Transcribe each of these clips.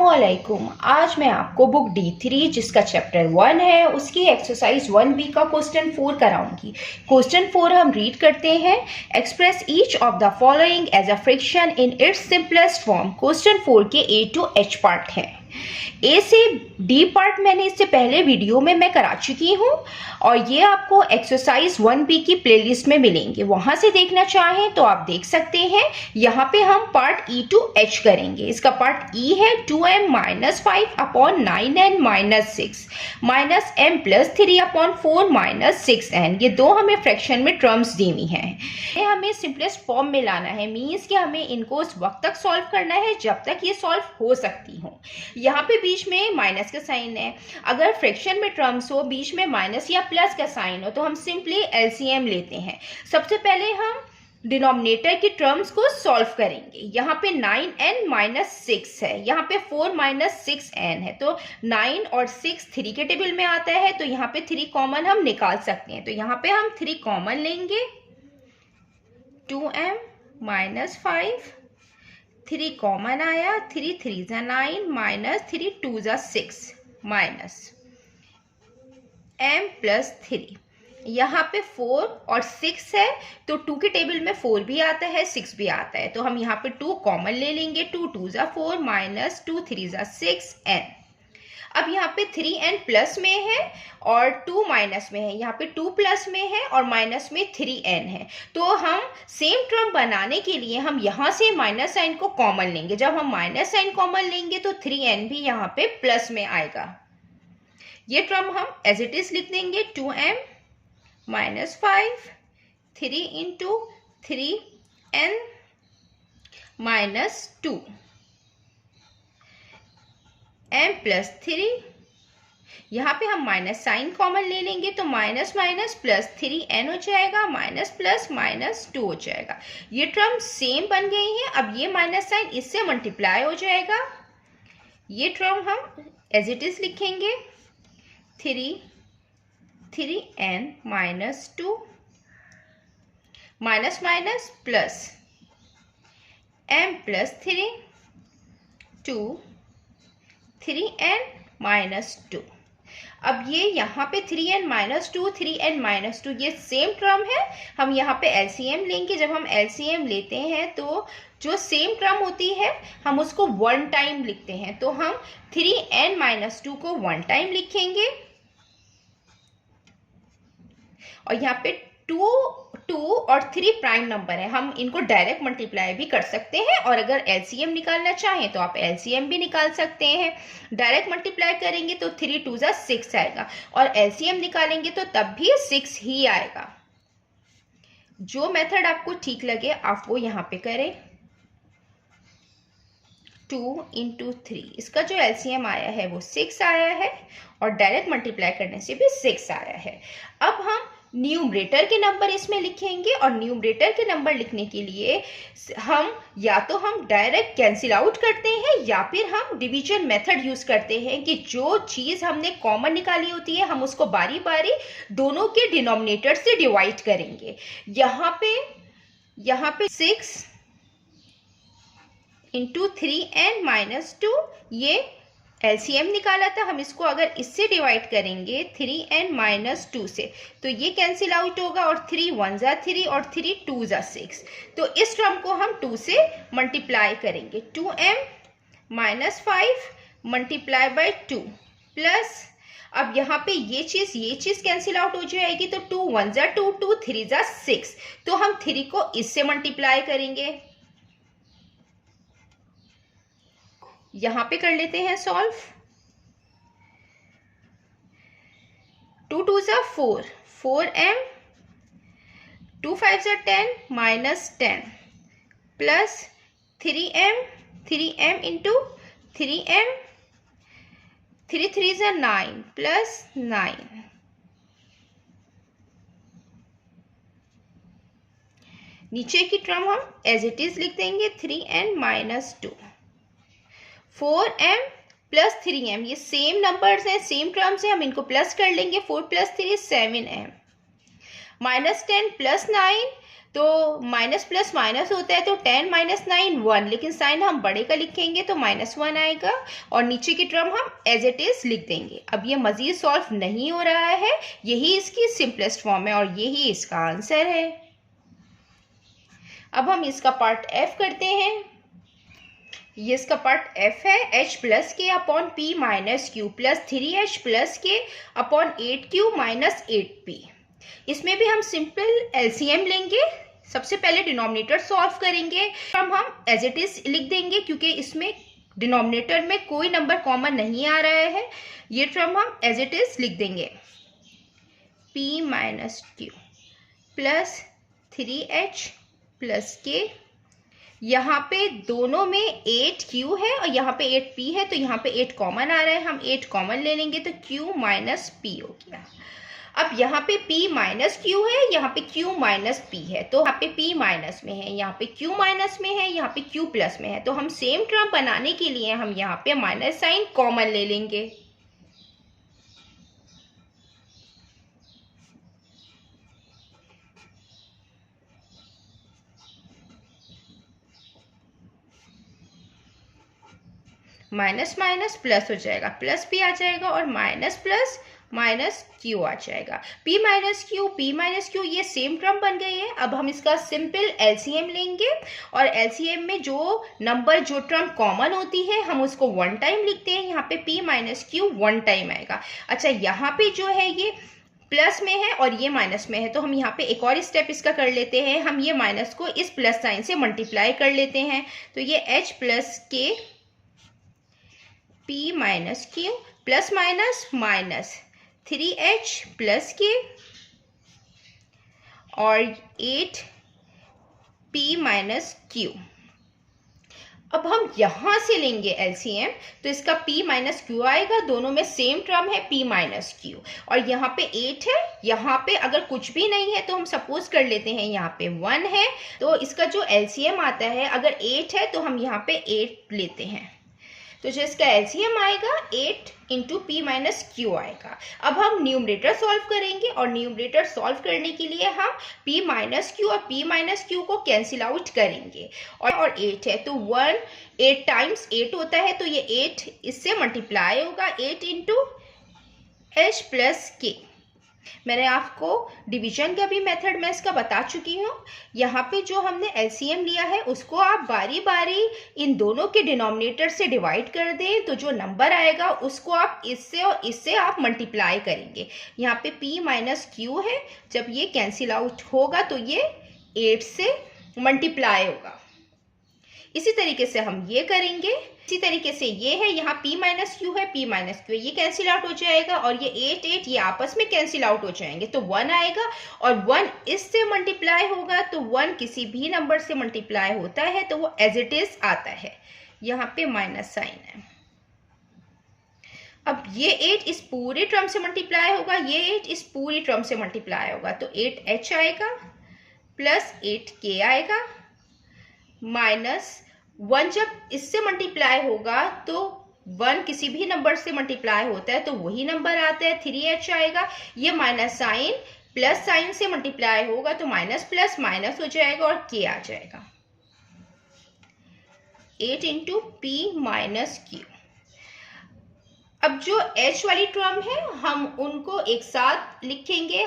अस्सलामुअलैकुम। आज मैं आपको बुक D3 जिसका चैप्टर 1 है उसकी एक्सरसाइज 1B का क्वेश्चन 4 कराऊंगी। क्वेश्चन 4 हम रीड करते हैं। Express each of the following as a fraction in its simplest form. Question 4 के A to H पार्ट है। A से D पार्ट मैंने इससे पहले वीडियो में मैं करा चुकी हूँ और ये आपको एक्सरसाइज 1B की प्लेलिस्ट में मिलेंगे, वहां से देखना चाहें तो आप देख सकते हैं। यहाँ पे हम पार्ट E to H करेंगे। इसका पार्ट E है 2m minus 5 upon 9n minus 6 minus m plus 3 upon 4 minus 6n। ये दो हमें फ्रैक्शन में टर्म्स दी हुई हैं। ये हमें सिंपलेस्ट फॉर्म में लाना है, मीन्स कि हमें इनको उस वक्त तक सॉल्व करना है जब तक ये सॉल्व हो सकती हो। यहाँ पे बीच में माइनस का साइन है। अगर फ्रैक्शन में टर्म्स हो बीच में माइनस या प्लस का साइन हो तो हम सिंपली एलसीएम लेते हैं। सबसे पहले हम डिनोमिनेटर की टर्म्स को सॉल्व करेंगे। यहाँ पे 9n माइनस 6 है, यहाँ पे 4 माइनस 6n है, तो 9 और 6 3 के टेबल में आता है, तो यहाँ पे 3 कॉमन हम निकाल सकते हैं। तो यहाँ पे हम 3 कॉमन लेंगे। 2m माइनस 5, 3 कॉमन आया, 3 3 जा 9 माइनस 3 2 जा 6 माइनस m प्लस 3। यहाँ पे 4 और 6 है तो 2 के टेबल में 4 भी आता है 6 भी आता है, तो हम यहाँ पे 2 कॉमन ले लेंगे। 2 2 जा 4 माइनस 2 3 जा 6n। अब यहाँ पे 3n प्लस में है और 2 माइनस में है, यहाँ पे 2 प्लस में है और माइनस में 3n है। तो हम सेम टर्म बनाने के लिए हम यहाँ से माइनस साइन को कॉमन लेंगे। जब हम माइनस साइन कॉमन लेंगे तो 3n भी यहाँ पे प्लस में आएगा। ये टर्म हम एज इट इज लिख देंगे। 2m minus 5 3 into 3n minus 2 m plus 3। यहाँ पे हम माइनस साइन कॉमन ले लेंगे तो माइनस माइनस प्लस 3n हो जाएगा, माइनस प्लस माइनस 2 हो जाएगा। ये टर्म सेम बन गई है। अब ये माइनस साइन इससे मल्टीप्लाई हो जाएगा। ये टर्म हम एज इट इज लिखेंगे। 3n minus 2 minus minus plus m plus 3 2 3n minus 2। अब ये यहाँ पे 3n माइनस 2 3n माइनस 2 ये सेम टर्म है। हम यहाँ पे एलसीएम लेंगे। जब हम एलसीएम लेते हैं तो जो सेम टर्म होती है हम उसको 1 टाइम लिखते हैं, तो हम 3n माइनस 2 को 1 टाइम लिखेंगे और यहाँ पे 2 और 3 प्राइम नंबर है, हम इनको डायरेक्ट मल्टीप्लाई भी कर सकते हैं और अगर एलसीएम निकालना चाहें तो आप एलसीएम भी निकाल सकते हैं। डायरेक्ट मल्टीप्लाई करेंगे तो 3 2 जा 6 आएगा और एलसीएम निकालेंगे तो तब भी 6 ही आएगा। जो मेथड आपको ठीक लगे आप वो यहाँ पे करें। 2 इंटू 3, इसका जो एलसीएम आया है वो 6 आया है और डायरेक्ट मल्टीप्लाई करने से भी 6 आया है। अब हम न्यूमरेटर के नंबर इसमें लिखेंगे और न्यूमरेटर के नंबर लिखने के लिए हम या तो हम डायरेक्ट कैंसिल आउट करते हैं या फिर हम डिवीजन मेथड यूज करते हैं कि जो चीज हमने कॉमन निकाली होती है हम उसको बारी बारी दोनों के डिनोमिनेटर से डिवाइड करेंगे। यहाँ पे 6 इंटू 3n माइनस 2 ये एलसीएम निकाला था, हम इसको अगर इससे डिवाइड करेंगे 3n माइनस 2 से तो ये कैंसिल आउट होगा और 3 1 जा 3 और 3 2 जा 6, तो इस टर्म को हम 2 से मल्टीप्लाई करेंगे। 2m minus 5 multiply by 2 plus अब यहाँ पे ये चीज कैंसिल आउट हो जाएगी तो 2 1 जा 2 2 3 जा 6, तो हम 3 को इससे मल्टीप्लाई करेंगे। यहां पे कर लेते हैं सॉल्व। 2 2 जा 4 4m 2 5 जा 10 minus 10 plus 3m into 3m 3 3 जा 9 प्लस 9। नीचे की टर्म हम एज इट इज लिख देंगे। 3n minus 2 4m plus 3m, ये सेम नंबर्स हैं सेम टर्म्स हैं, हम इनको प्लस कर लेंगे। 4 प्लस 3 7m। -10 + 9, तो माइनस प्लस माइनस होता है, तो 10 - 9 1, लेकिन साइन हम बड़े का लिखेंगे तो -1 आएगा और नीचे की टर्म हम एज इट इज लिख देंगे। अब ये मजीद सॉल्व नहीं हो रहा है, यही इसकी सिंपलेस्ट फॉर्म है और यही इसका आंसर है। अब हम इसका पार्ट एफ करते हैं। ये इसका पार्ट एफ है, h + k upon p - q plus 3h + k upon 8q - 8p। इसमें भी हम सिंपल एलसीएम लेंगे। सबसे पहले डिनोमिनेटर सॉल्व करेंगे, हम एज इट इज लिख देंगे क्योंकि इसमें डिनोमिनेटर में कोई नंबर कॉमन नहीं आ रहा है। ये टर्म हम एज इट इज लिख देंगे, p - q plus 3h + k। यहाँ पे दोनों में 8q है और यहाँ पे 8p है, तो यहाँ पे 8 कॉमन आ रहा है, हम 8 कॉमन ले लेंगे तो q - p हो गया। अब यहाँ पे p - q है, यहाँ पे q - p है, तो यहाँ पे p माइनस में है, यहाँ पे q माइनस में है, यहाँ पे q प्लस में है, तो हम सेम टर्म बनाने के लिए हम यहाँ पे माइनस साइन कॉमन ले लेंगे। माइनस माइनस प्लस हो जाएगा, प्लस p आ जाएगा और माइनस प्लस माइनस q आ जाएगा। p - q ये सेम टर्म बन गई है। अब हम इसका सिंपल एलसीएम लेंगे और एलसीएम में जो नंबर जो टर्म कॉमन होती है हम उसको 1 टाइम लिखते हैं। यहाँ पे p - q 1 टाइम आएगा। अच्छा, यहाँ पे जो है ये प्लस में है और ये माइनस में है, तो हम यहाँ पे एक और स्टेप इसका कर लेते हैं। हम ये माइनस को इस प्लस साइन से मल्टीप्लाई कर लेते हैं, तो ये h + k p - q plus minus minus 3h + k और 8p - q। अब हम यहां से लेंगे एलसीएम, तो इसका p - q आएगा, दोनों में सेम टर्म है p - q और यहाँ पे 8 है। यहाँ पे अगर कुछ भी नहीं है तो हम सपोज कर लेते हैं यहाँ पे 1 है, तो इसका जो एलसीएम आता है अगर 8 है तो हम यहाँ पे 8 लेते हैं, तो जो इसका एलसीएम आएगा 8 × p - q आएगा। अब हम न्यूमरेटर सॉल्व करेंगे और न्यूमरेटर सॉल्व करने के लिए हम p - q और p - q को कैंसिल आउट करेंगे और 8 है तो 1 8 टाइम्स 8 होता है, तो ये 8 इससे मल्टीप्लाई होगा, 8 × h + k। मैंने आपको डिवीजन का भी मेथड मैं इसका बता चुकी हूँ। यहाँ पे जो हमने एलसीएम लिया है उसको आप बारी बारी इन दोनों के डिनोमिनेटर से डिवाइड कर दें, तो जो नंबर आएगा उसको आप इससे और इससे आप मल्टीप्लाई करेंगे। यहाँ पे p - q है, जब ये कैंसिल आउट होगा तो ये 8 से मल्टीप्लाई होगा। इसी तरीके से हम ये करेंगे। इसी तरीके से ये है, यहाँ p - q है, p - q ये कैंसिल आउट हो जाएगा और ये 8 8 ये आपस में कैंसिल आउट हो जाएंगे, तो 1 आएगा और 1 इससे मल्टीप्लाई होगा, तो 1 किसी भी नंबर से मल्टीप्लाई होता है तो वो एज इट इज आता है। यहाँ पे माइनस साइन है। अब ये 8 इस पूरे टर्म से मल्टीप्लाई होगा, ये 8 इस पूरी टर्म से मल्टीप्लाई होगा, तो 8h आएगा प्लस 8k आएगा माइनस 1 जब इससे मल्टीप्लाई होगा तो 1 किसी भी नंबर से मल्टीप्लाई होता है तो वही नंबर आता है, 3h आएगा। ये माइनस साइन प्लस साइन से मल्टीप्लाई होगा तो माइनस प्लस माइनस हो जाएगा और k आ जाएगा। 8 × p - q। अब जो h वाली टर्म है हम उनको एक साथ लिखेंगे,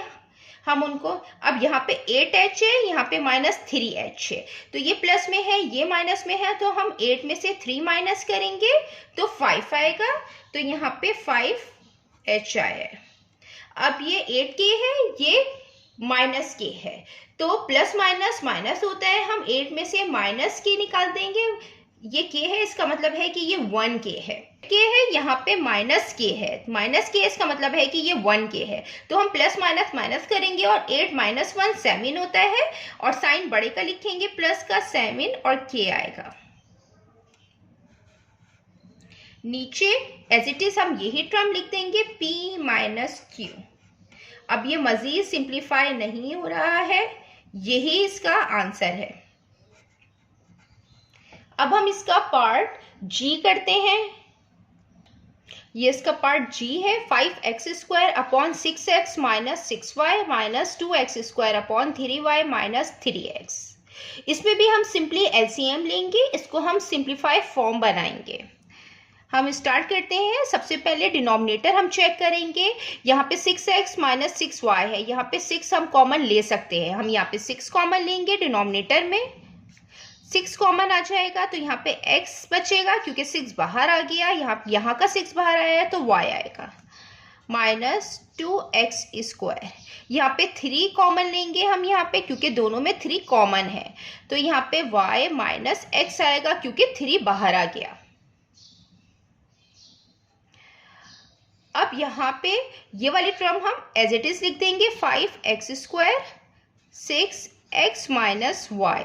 हम उनको, अब यहाँ पे 8h है, यहाँ पे -3h है, तो ये प्लस में है ये माइनस में है, तो हम 8 में से 3 माइनस करेंगे तो 5 आएगा, तो यहाँ पे 5h आया है। अब ये 8k है, ये -k है, तो प्लस माइनस माइनस होता है, हम 8 में से -k निकाल देंगे। ये k है, इसका मतलब है कि ये 1k है, k है, यहाँ पे -k है, -k इसका मतलब है कि ये 1k है, तो हम प्लस माइनस माइनस करेंगे और 8 - 1 7 होता है और साइन बड़े का लिखेंगे प्लस का 7 और k आएगा। नीचे एज इट इज हम यही टर्म लिख देंगे p - q। अब ये मजीद सिंप्लीफाई नहीं हो रहा है, यही इसका आंसर है। अब हम इसका पार्ट g करते हैं। ये इसका पार्ट जी है। 5x² upon 6x minus 6y minus 2x² upon 3y minus 3x। इसमें भी हम सिंपली एलसीएम लेंगे, इसको हम सिंप्लीफाई फॉर्म बनाएंगे। हम स्टार्ट करते हैं। सबसे पहले डिनोमिनेटर हम चेक करेंगे। यहाँ पे 6x माइनस 6y है, यहाँ पे 6 हम कॉमन ले सकते हैं। हम यहाँ पे 6 कॉमन लेंगे, डिनोमिनेटर में 6 कॉमन आ जाएगा तो यहाँ पे x बचेगा क्योंकि 6 बाहर आ गया, यहाँ का 6 बाहर आया है तो y आएगा माइनस 2x²। यहाँ पे 3 कॉमन लेंगे हम यहाँ पे क्योंकि दोनों में 3 कॉमन है, तो यहाँ पे y माइनस x आएगा क्योंकि 3 बाहर आ गया। अब यहाँ पे ये वाली टर्म हम एज इट इज लिख देंगे। 5x² 6x minus y।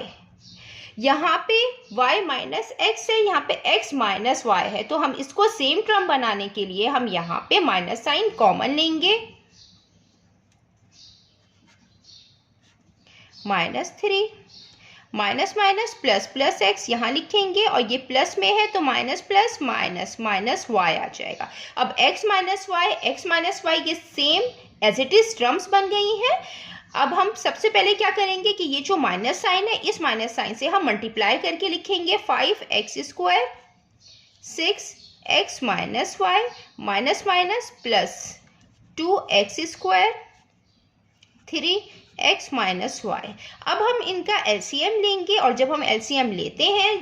यहाँ पे y माइनस x है, यहाँ पे x माइनस y है, तो हम इसको सेम टर्म बनाने के लिए हम यहाँ पे माइनस साइन कॉमन लेंगे। -3 minus minus plus plus x यहाँ लिखेंगे और ये प्लस में है तो minus plus minus minus y आ जाएगा। अब x माइनस y ये same as it is terms बन गई हैं। अब हम सबसे पहले क्या करेंगे कि ये जो माइनस साइन है, इस माइनस साइन से हम मल्टीप्लाई करके लिखेंगे। 5x² 6x minus y minus minus plus 2x² 3x minus y। अब हम इनका एलसीएम लेंगे और जब हम एलसीएम लेते हैं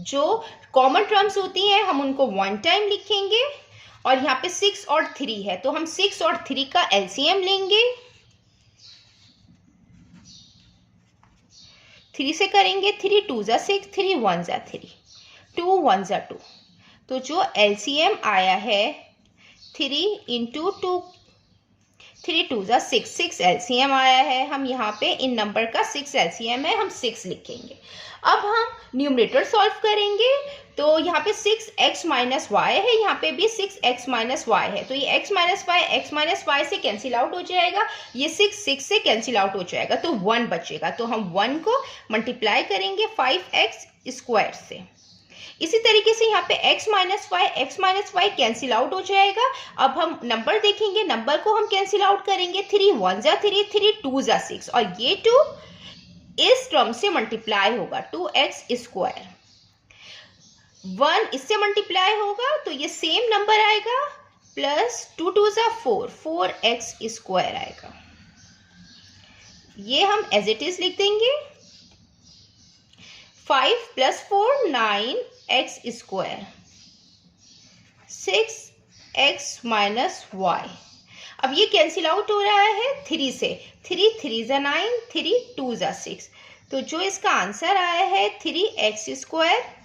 जो कॉमन टर्म्स होती हैं हम उनको 1 टाइम लिखेंगे और यहाँ पे 6 और 3 है तो हम 6 और 3 का एलसीएम लेंगे। 3 से करेंगे 3 2 ज़ा 6 3 1 ज़ा 3 2 1 ज़ा 2, तो जो एलसीएम आया है 3 इंटू 2 3 2 ज़ा 6 6 एलसीएम आया है। हम यहाँ पे इन नंबर का 6 एलसीएम है, हम 6 लिखेंगे। अब हम न्यूमरेटर सॉल्व करेंगे तो यहाँ पे 6x माइनस वाई है, यहाँ पे भी 6x माइनस वाई है, तो ये x माइनस वाई से कैंसिल आउट हो जाएगा, ये 6 से कैंसिल आउट हो जाएगा तो 1 बचेगा। तो हम 1 को मल्टीप्लाई करेंगे 5x² से। इसी तरीके से यहाँ पे x minus Y cancel out हो जाएगा। अब हम नंबर देखेंगे, नंबर को हम कैंसिल आउट करेंगे। 3 1 ज़ा 3 3 2 ज़ा 6 और ये 2 इस टर्म से मल्टीप्लाई होगा 2x²। 1 इससे मल्टीप्लाई होगा तो ये सेम नंबर आएगा प्लस 2 2 ज़ा 4 4x² आएगा। ये हम एज इट इज लिख देंगे। 5 + 4 9x², 6x माइनस वाई। अब ये कैंसिल आउट हो रहा है 3 से, 3 3 ज़ा 9 3 2 ज़ा 6, तो जो इसका आंसर आया है 3x²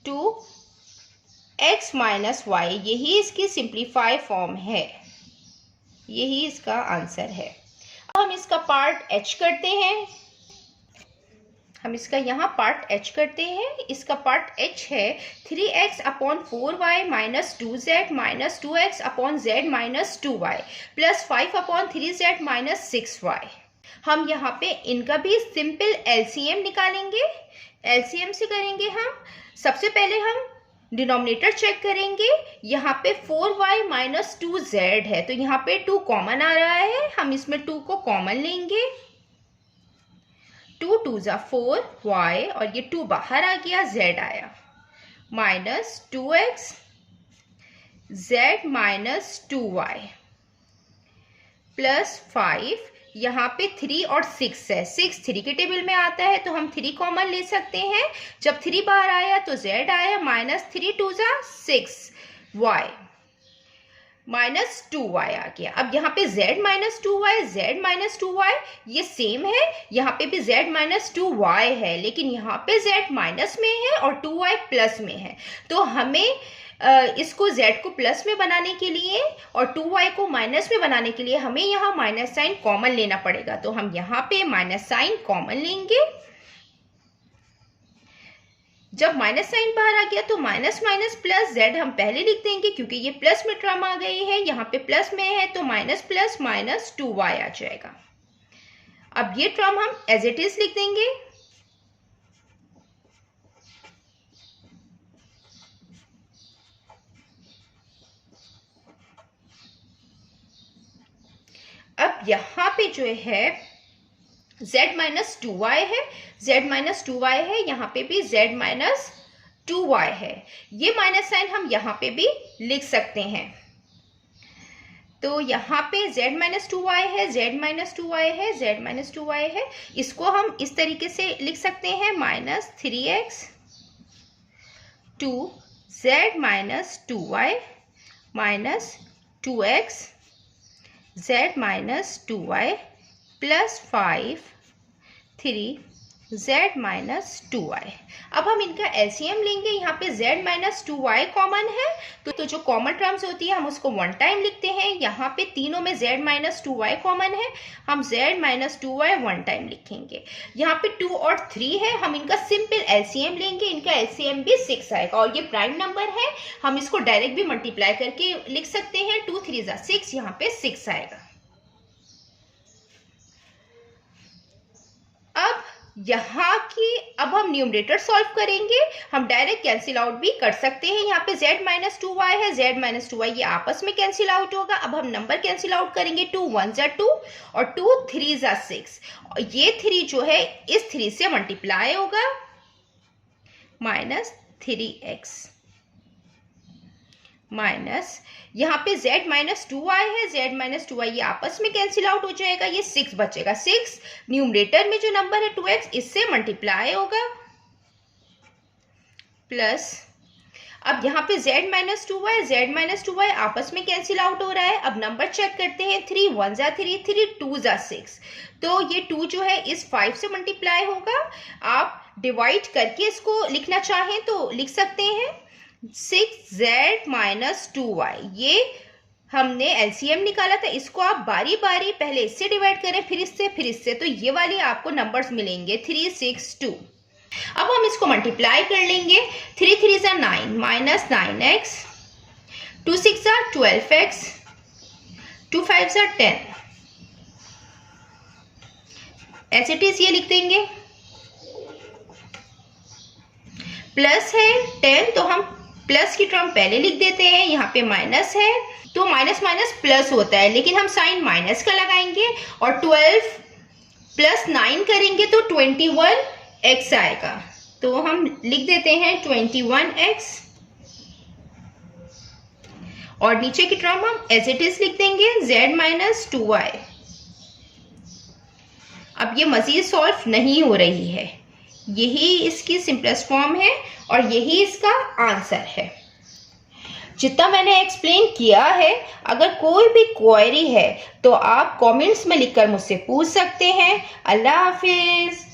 2x माइनस वाई, यही इसकी सिंप्लीफाई फॉर्म है, यही इसका आंसर है। अब हम इसका पार्ट h करते हैं। हम इसका यहाँ पार्ट h करते हैं। इसका पार्ट h है 3x upon 4y minus 2z minus 2x upon z minus 2y plus 5 upon 3z minus 6y। हम यहाँ पे इनका भी सिंपल एलसीएम निकालेंगे। एलसीएम से करेंगे हम, सबसे पहले हम डिनोमिनेटर चेक करेंगे। यहाँ पे 4y माइनस 2z है तो यहाँ पे 2 कॉमन आ रहा है, हम इसमें 2 को कॉमन लेंगे। 2 2 ज़ा 4y और ये 2 बाहर आ गया, z आया minus 2x z minus 2y plus 5। यहाँ पे 3 और 6 है, 6 3 के टेबल में आता है तो हम 3 कॉमन ले सकते हैं। जब 3 बाहर आया तो z आया माइनस 3 2 ज़ा 6y माइनस 2y आ गया। अब यहाँ पे z माइनस 2y ये सेम है, यहाँ पे भी z माइनस 2y है, लेकिन यहाँ पे z माइनस में है और 2y प्लस में है, तो हमें इसको z को प्लस में बनाने के लिए और 2y को माइनस में बनाने के लिए हमें यहाँ माइनस साइन कॉमन लेना पड़ेगा। तो हम यहाँ पे माइनस साइन कॉमन लेंगे। जब माइनस साइन बाहर आ गया तो माइनस माइनस प्लस z हम पहले लिख देंगे क्योंकि ये प्लस में टर्म आ गई है, यहाँ पे प्लस में है तो माइनस प्लस माइनस 2y आ जाएगा। अब ये टर्म हम एज इट इज लिख देंगे। यहाँ पे जो है z माइनस 2y है, z माइनस 2y है, यहाँ पे भी z माइनस 2y है। ये माइनस साइन हम यहाँ पे भी लिख सकते हैं। तो यहाँ पे z माइनस 2y है, z माइनस 2y है, z माइनस 2y है। इसको हम इस तरीके से लिख सकते हैं, minus 3x two z minus 2y minus 2x z minus 2y plus 5 3 z minus 2y। अब हम इनका एलसीएम लेंगे। यहाँ पे z माइनस 2y कॉमन है, तो जो कॉमन टर्म्स होती है हम उसको वन टाइम लिखते हैं। यहाँ पे तीनों में z माइनस 2y कॉमन है, हम z minus 2y one time लिखेंगे। यहाँ पे 2 और 3 है, हम इनका सिंपल एलसीएम लेंगे, इनका एलसीएम भी 6 आएगा। और ये प्राइम नंबर है, हम इसको डायरेक्ट भी मल्टीप्लाई करके लिख सकते हैं। 2 3 जा 6, यहाँ पे 6 आएगा। अब यहाँ की अब हम न्यूमरेटर सॉल्व करेंगे, हम डायरेक्ट कैंसिल आउट भी कर सकते हैं। यहाँ पे z माइनस 2y है, z माइनस 2y ये आपस में कैंसिल आउट होगा। अब हम नंबर कैंसिल आउट करेंगे, 2 1 जा 2 और 2 3 जा 6। ये 3 जो है इस 3 से मल्टीप्लाई होगा, माइनस 3x माइनस यहाँ पे z माइनस 2y है, z माइनस 2y ये आपस में कैंसिल आउट हो जाएगा, ये 6 बचेगा। 6 न्यूमरेटर में जो नंबर है 2x इससे मल्टीप्लाई होगा, प्लस अब यहाँ पे z माइनस 2y आपस में कैंसिल आउट हो रहा है। अब नंबर चेक करते हैं, 3 1 जा 3 3 2 जा 6, तो ये 2 जो है इस 5 से मल्टीप्लाई होगा। आप डिवाइड करके इसको लिखना चाहें तो लिख सकते हैं, 6z माइनस 2y। ये हमने एलसीएम निकाला था, इसको आप बारी बारी पहले इससे डिवाइड करें, फिर इससे, तो ये वाले आपको नंबर्स मिलेंगे 3 6 2। अब हम इसको मल्टीप्लाई कर लेंगे, 3 3 जा 9 माइनस 9x, 2 6 जा 12x, 2 5 जा 10। एज इट इज ये लिख देंगे, प्लस है 10 तो हम प्लस की टर्म पहले लिख देते हैं। यहाँ पे माइनस है तो माइनस माइनस प्लस होता है, लेकिन हम साइन माइनस का लगाएंगे और 12 प्लस 9 करेंगे तो 21x आएगा। तो हम लिख देते हैं 21x और नीचे की टर्म हम एज इट इज लिख देंगे, z माइनस 2y। अब ये मजीद सॉल्व नहीं हो रही है, यही इसकी सिंपलेस्ट फॉर्म है और यही इसका आंसर है। जितना मैंने एक्सप्लेन किया है, अगर कोई भी क्वेरी है तो आप कमेंट्स में लिखकर मुझसे पूछ सकते हैं। अल्लाह हाफिज।